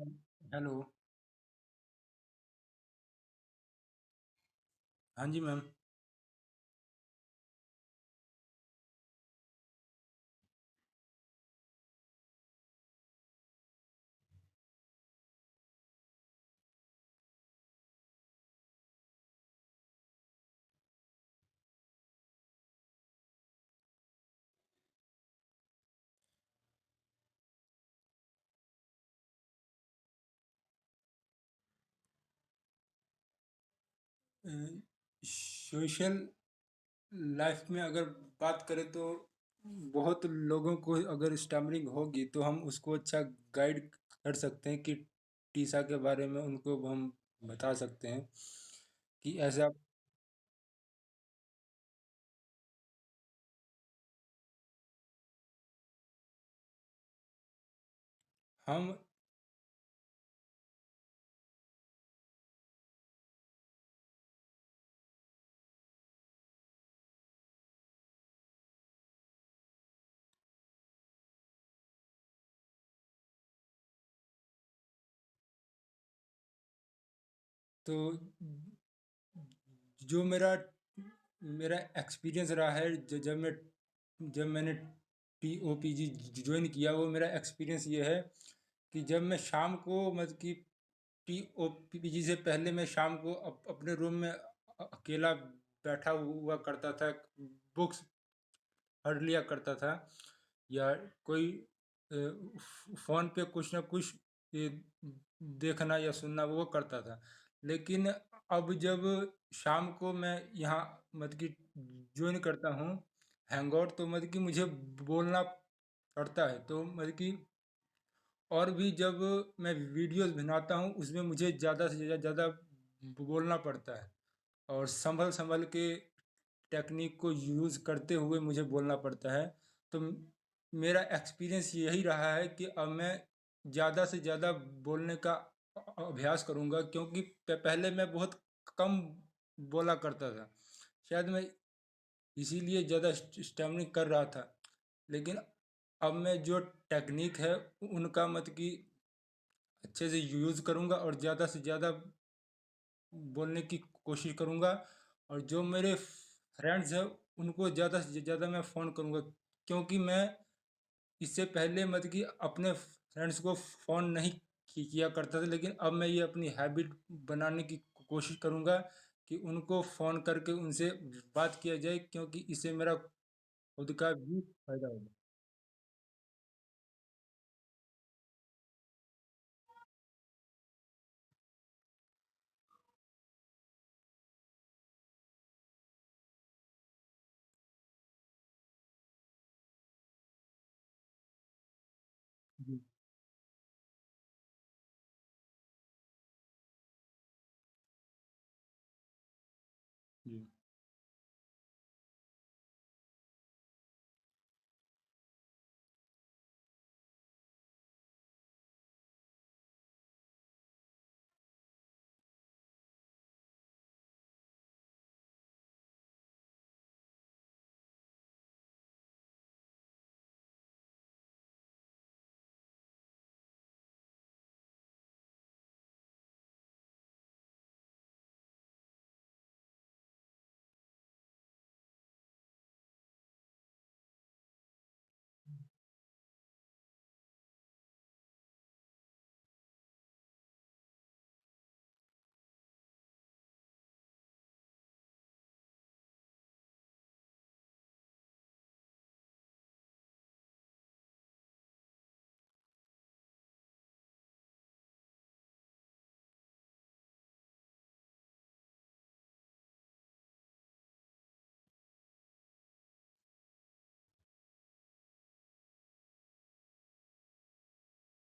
Hello. हाँ जी ma'am. Social life में अगर बात करें तो बहुत लोगों को अगर स्टैमरिंग होगी तो हम उसको अच्छा गाइड कर सकते हैं कि टीसा के बारे में उनको हम बता सकते हैं कि ऐसा। हम तो जो मेरा मेरा एक्सपीरियंस रहा है जब मैंने T O P G join किया, वो मेरा एक्सपीरियंस ये है कि जब मैं शाम को मतलब कि टी ओ पी जी से पहले मैं शाम को अपने रूम में अकेला बैठा हुआ करता था, बुक्स पढ़ लिया करता था या कोई फ़ोन पे कुछ ना कुछ ये देखना या सुनना वो करता था। लेकिन अब जब शाम को मैं यहाँ मतलब कि ज्वाइन करता हूँ हैंगआउट, तो मतलब कि मुझे बोलना पड़ता है, तो मतलब कि और भी जब मैं वीडियोस बनाता हूँ उसमें मुझे ज़्यादा से ज़्यादा बोलना पड़ता है और संभल संभल के टेक्निक को यूज़ करते हुए मुझे बोलना पड़ता है। तो मेरा एक्सपीरियंस यही रहा है कि अब मैं ज़्यादा से ज़्यादा बोलने का अभ्यास करूँगा, क्योंकि पहले मैं बहुत कम बोला करता था। शायद मैं इसीलिए ज़्यादा स्टैमरिंग कर रहा था। लेकिन अब मैं जो टेक्निक है उनका मतलब कि अच्छे से यूज़ करूँगा और ज़्यादा से ज़्यादा बोलने की कोशिश करूँगा। और जो मेरे फ्रेंड्स हैं उनको ज़्यादा से ज़्यादा मैं फ़ोन करूँगा, क्योंकि मैं इससे पहले मतलब कि अपने फ्रेंड्स को फ़ोन नहीं किया करता था, लेकिन अब मैं ये अपनी हैबिट बनाने की कोशिश करूँगा कि उनको फ़ोन करके उनसे बात किया जाए, क्योंकि इससे मेरा खुद का भी फायदा होगा। जी। जी।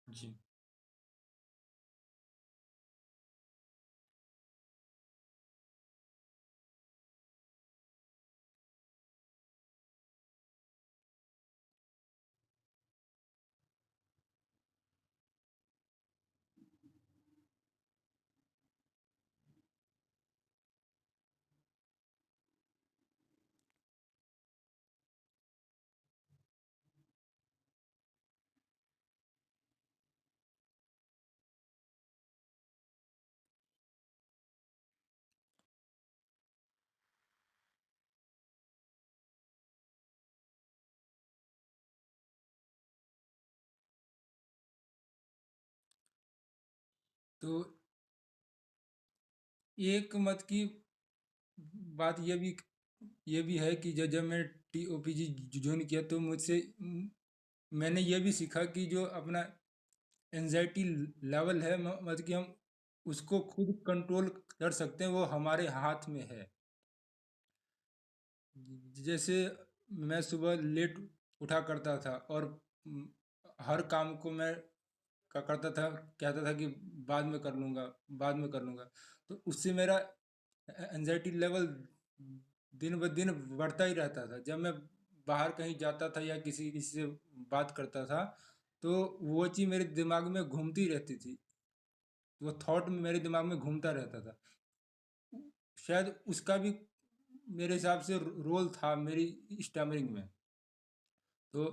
जी। तो एक मत की बात ये भी है कि जब जब मैं टीओपीजी ज्वाइन किया तो मैंने ये भी सीखा कि जो अपना एंजाइटी लेवल है मतलब कि हम उसको खुद कंट्रोल कर सकते हैं, वो हमारे हाथ में है। जैसे मैं सुबह लेट उठा करता था और म, हर काम को मैं करता था, कहता था कि बाद में कर लूँगा, बाद में कर लूँगा। तो उससे मेरा एंजाइटी लेवल दिन ब दिन बढ़ता ही रहता था। जब मैं बाहर कहीं जाता था या किसी किसी से बात करता था तो वो चीज़ मेरे दिमाग में घूमती रहती थी, वो थॉट मेरे दिमाग में घूमता रहता था। शायद उसका भी मेरे हिसाब से रोल था मेरी स्टैमरिंग में। तो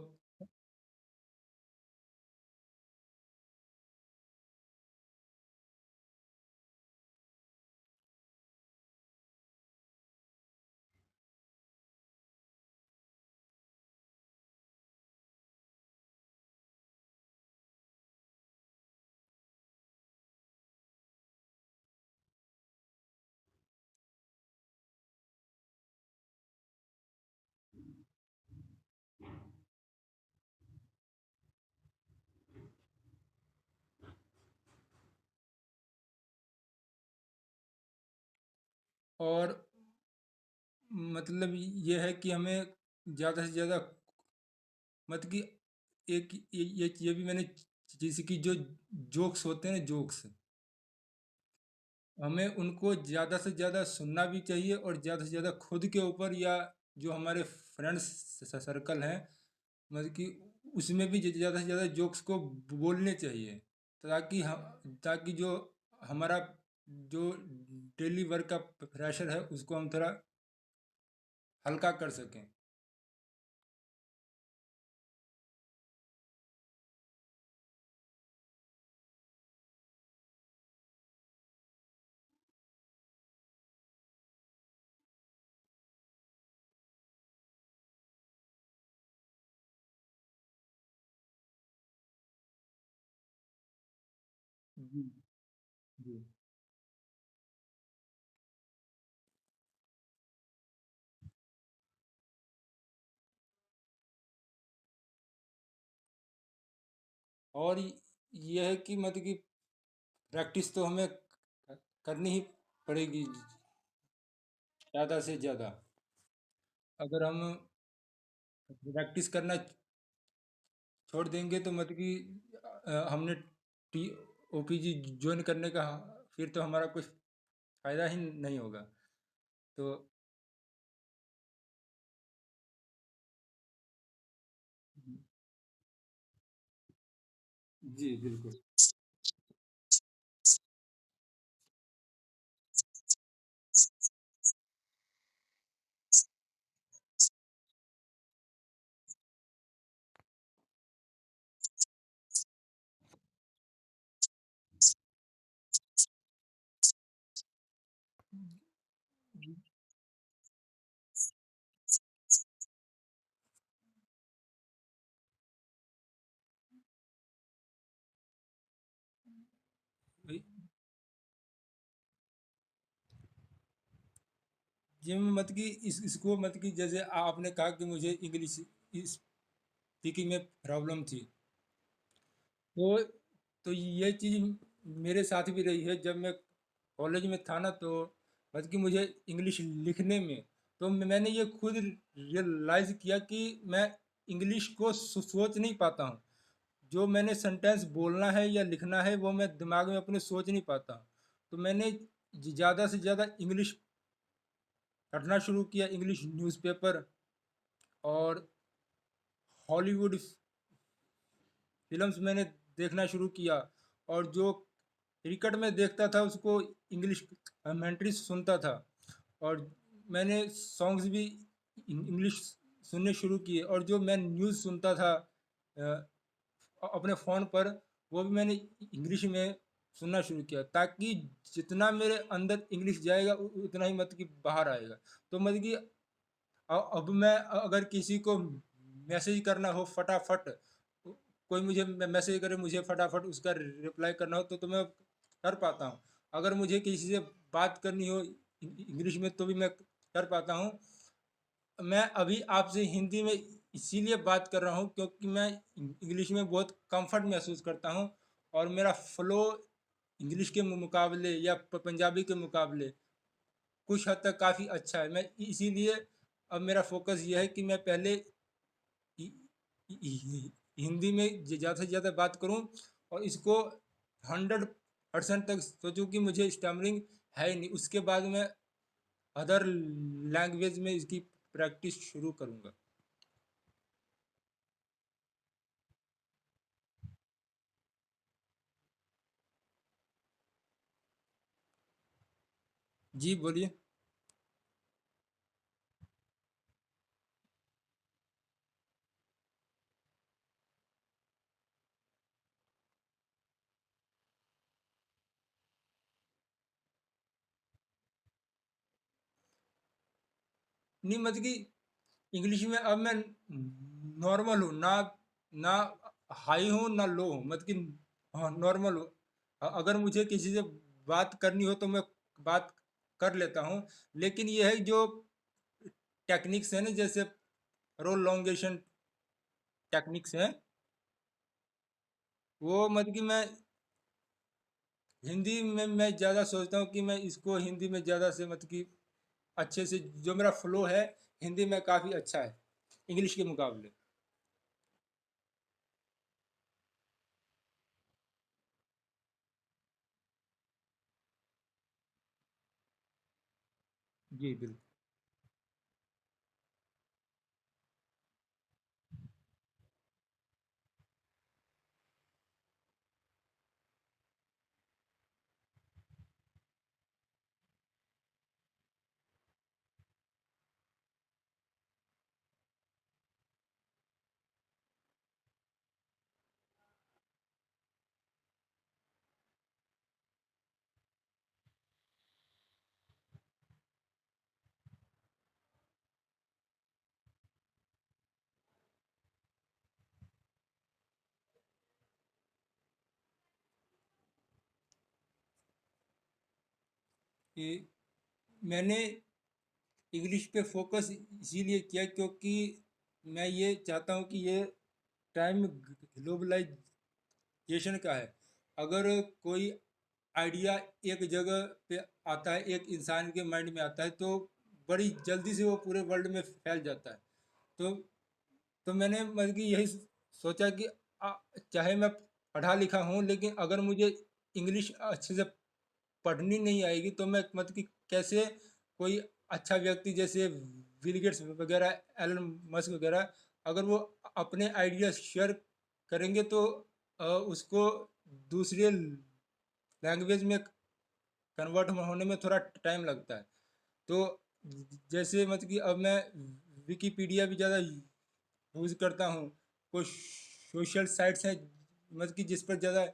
और मतलब ये है कि हमें ज़्यादा से ज़्यादा मतलब कि एक ये भी मैंने जैसे कि जो जोक्स होते हैं ना, जोक्स, हमें उनको ज़्यादा से ज़्यादा सुनना भी चाहिए और ज़्यादा से ज़्यादा खुद के ऊपर या जो हमारे फ्रेंड्स सर्कल हैं मतलब कि उसमें भी ज़्यादा से ज़्यादा जोक्स को बोलने चाहिए, ताकि जो हमारा जो डेली वर्क का प्रेशर है उसको हम थोड़ा हल्का कर सकें। जी। जी। और ये है कि मतलब कि प्रैक्टिस तो हमें करनी ही पड़ेगी ज़्यादा से ज़्यादा। अगर हम प्रैक्टिस करना छोड़ देंगे तो मतलब कि हमने टी ओपीजी ज्वाइन करने का फिर तो हमारा कुछ फायदा ही नहीं होगा। तो जी बिल्कुल। जिम मतलब कि इसको मतलब कि जैसे आपने कहा कि मुझे इंग्लिश स्पीकिंग में प्रॉब्लम थी, तो ये चीज़ मेरे साथ भी रही है। जब मैं कॉलेज में था ना तो मतलब कि मुझे इंग्लिश लिखने में तो मैंने ये खुद रियलाइज़ किया कि मैं इंग्लिश को सोच नहीं पाता हूँ। जो मैंने सेंटेंस बोलना है या लिखना है वो मैं दिमाग में अपने सोच नहीं पाता हूँ। तो मैंने ज़्यादा से ज़्यादा इंग्लिश पढ़ना शुरू किया, इंग्लिश न्यूज़पेपर और हॉलीवुड फिल्म्स मैंने देखना शुरू किया। और जो क्रिकेट में देखता था उसको इंग्लिश कमेंट्री सुनता था। और मैंने सॉन्ग्स भी इंग्लिश सुनने शुरू किए। और जो मैं न्यूज़ सुनता था अपने फ़ोन पर, वो भी मैंने इंग्लिश में सुनना शुरू किया, ताकि जितना मेरे अंदर इंग्लिश जाएगा उतना ही मतलब कि बाहर आएगा। तो मतलब कि अब मैं अगर किसी को मैसेज करना हो फटाफट, कोई मुझे मैसेज करे, मुझे फटाफट उसका रिप्लाई करना हो तो मैं कर पाता हूँ। अगर मुझे किसी से बात करनी हो इंग्लिश में तो भी मैं कर पाता हूँ। मैं अभी आपसे हिंदी में इसीलिए बात कर रहा हूँ क्योंकि मैं इंग्लिश में बहुत कंफर्ट महसूस करता हूँ और मेरा फ्लो इंग्लिश के मुकाबले या पंजाबी के मुकाबले कुछ हद तक काफ़ी अच्छा है। मैं इसीलिए अब मेरा फोकस ये है कि मैं पहले हिंदी में ज़्यादा से ज़्यादा बात करूं और इसको 100% तक सोचूं कि मुझे स्टैमरिंग है ही नहीं, उसके बाद मैं अदर लैंग्वेज में इसकी प्रैक्टिस शुरू करूंगा। जी बोलिए। नहीं मतलब कि इंग्लिश में अब मैं नॉर्मल हूँ ना, ना हाई हूँ ना लो हूँ, मतलब कि हाँ नॉर्मल हूँ। अगर मुझे किसी से बात करनी हो तो मैं बात कर लेता हूँ, लेकिन ये है जो टेक्निक्स है ना, जैसे प्रोलोंगेशन टेक्निक्स है, वो मतलब कि मैं हिंदी में मैं ज़्यादा सोचता हूँ कि मैं इसको हिंदी में ज़्यादा से मतलब कि अच्छे से जो मेरा फ्लो है हिंदी में काफ़ी अच्छा है इंग्लिश के मुकाबले। जी बिल्कुल। कि मैंने इंग्लिश पे फोकस इसीलिए किया क्योंकि मैं ये चाहता हूँ कि ये टाइम ग्लोबलाइजेशन का है। अगर कोई आइडिया एक जगह पे आता है, एक इंसान के माइंड में आता है तो बड़ी जल्दी से वो पूरे वर्ल्ड में फैल जाता है। तो तो मैंने मतलब कि यही सोचा कि आ, चाहे मैं पढ़ा लिखा हूँ लेकिन अगर मुझे इंग्लिश अच्छे से पढ़नी नहीं आएगी तो मैं मतलब कि कैसे कोई अच्छा व्यक्ति जैसे बिल गेट्स वगैरह, एलन मस्क वगैरह, अगर वो अपने आइडिया शेयर करेंगे तो उसको दूसरे लैंग्वेज में कन्वर्ट होने में थोड़ा टाइम लगता है। तो जैसे मतलब कि अब मैं विकिपीडिया भी ज़्यादा यूज़ करता हूँ, कुछ सोशल साइट्स हैं मतलब कि जिस पर ज़्यादा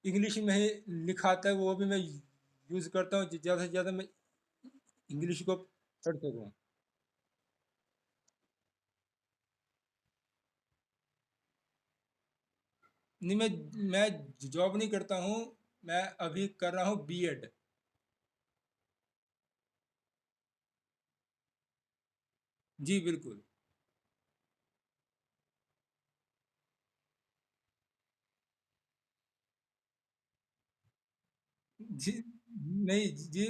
इंग्लिश में ही लिखा आता है वो भी मैं यूज़ करता हूँ ज़्यादा से ज़्यादा मैं इंग्लिश को पढ़ सकूँ। नहीं मैं जॉब नहीं करता हूँ, मैं अभी कर रहा हूँ बीएड। जी बिल्कुल। जी नहीं जी,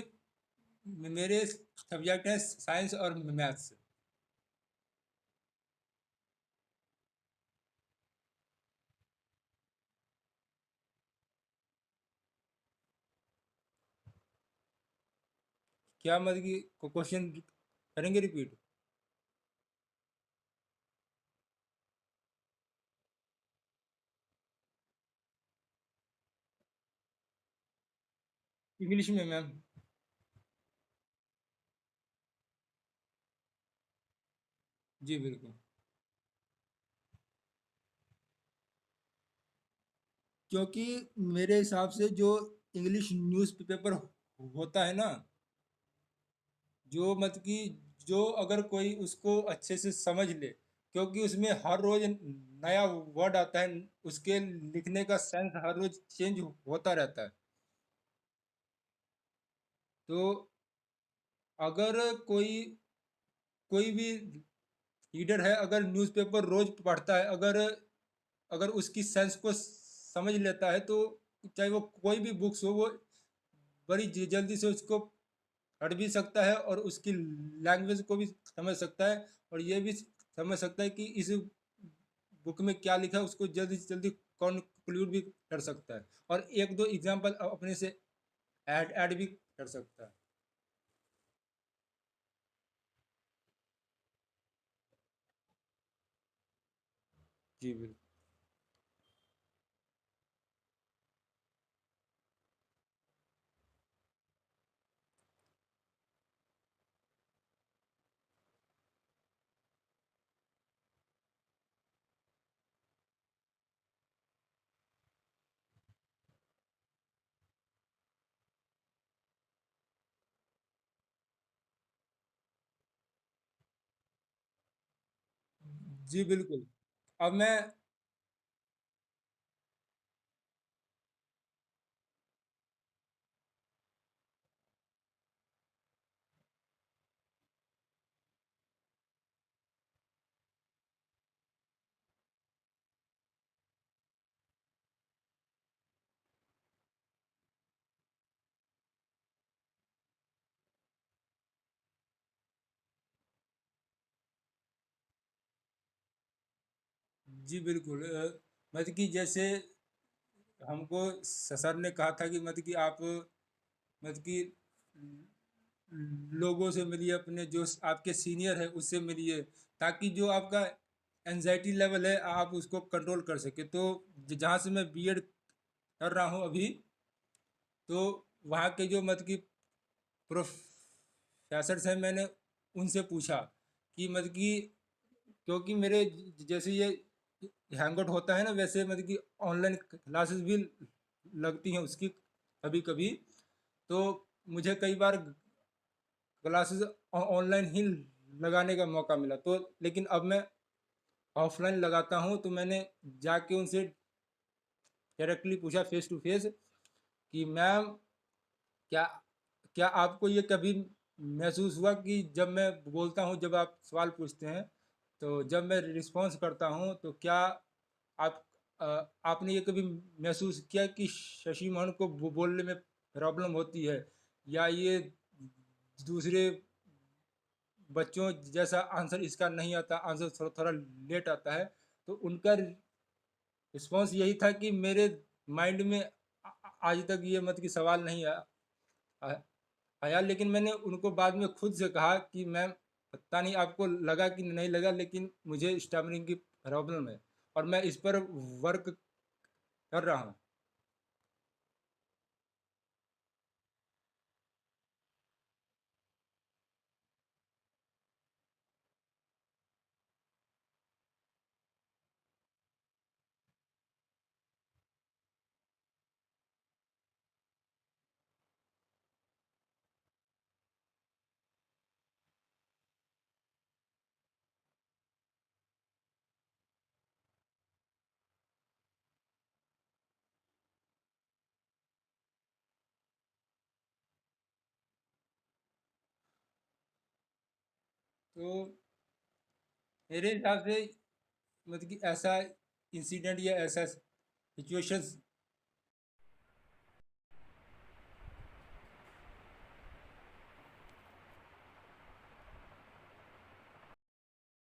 मेरे सब्जेक्ट हैं साइंस और मैथ्स। क्या मतलब कि क्वेश्चन करेंगे रिपीट? इंग्लिश में मैम। जी बिल्कुल। क्योंकि मेरे हिसाब से जो इंग्लिश न्यूज़पेपर होता है ना, जो मतलब कि जो अगर कोई उसको अच्छे से समझ ले, क्योंकि उसमें हर रोज नया वर्ड आता है, उसके लिखने का सेंस हर रोज चेंज होता रहता है। तो अगर कोई कोई भी रीडर है, अगर न्यूज़पेपर रोज पढ़ता है, अगर अगर उसकी सेंस को समझ लेता है, तो चाहे वो कोई भी बुक्स हो, वो बड़ी जल्दी से उसको पढ़ भी सकता है और उसकी लैंग्वेज को भी समझ सकता है, और ये भी समझ सकता है कि इस बुक में क्या लिखा है, उसको जल्दी से जल्दी कंक्लूड भी कर सकता है, और एक दो एग्जांपल अपने से ऐड ऐड भी कर सकता है। जी बिल्कुल। जी बिल्कुल। अब मैं जी बिल्कुल। मतलब कि जैसे हमको सर ने कहा था कि मतलब कि आप मतलब कि लोगों से मिलिए, अपने जो आपके सीनियर है उससे मिलिए, ताकि जो आपका एनजाइटी लेवल है आप उसको कंट्रोल कर सके। तो जहाँ से मैं बीएड कर रहा हूँ अभी, तो वहाँ के जो मतलब कि प्रोफेसर हैं, मैंने उनसे पूछा कि मतलब कि, क्योंकि मेरे जैसे ये हैंगआउट होता है ना, वैसे मतलब कि ऑनलाइन क्लासेस भी लगती हैं उसकी कभी कभी। तो मुझे कई बार क्लासेस ऑनलाइन ही लगाने का मौका मिला, तो लेकिन अब मैं ऑफलाइन लगाता हूँ। तो मैंने जाके उनसे डायरेक्टली पूछा फेस टू फेस कि मैम, क्या क्या आपको ये कभी महसूस हुआ कि जब मैं बोलता हूँ, जब आप सवाल पूछते हैं, तो जब मैं रिस्पॉन्स करता हूँ, तो क्या आप आपने ये कभी महसूस किया कि शशि मोहन को बोलने में प्रॉब्लम होती है, या ये दूसरे बच्चों जैसा आंसर इसका नहीं आता, आंसर थोड़ा थोड़ा लेट आता है। तो उनका रिस्पॉन्स यही था कि मेरे माइंड में आज तक ये मत की सवाल नहीं आ- आया, लेकिन मैंने उनको बाद में खुद से कहा कि मैम, पता नहीं आपको लगा कि नहीं लगा, लेकिन मुझे स्टैमरिंग की प्रॉब्लम है और मैं इस पर वर्क कर रहा हूँ। तो मेरे हिसाब से मतलब कि ऐसा इंसिडेंट या ऐसा सिचुएशंस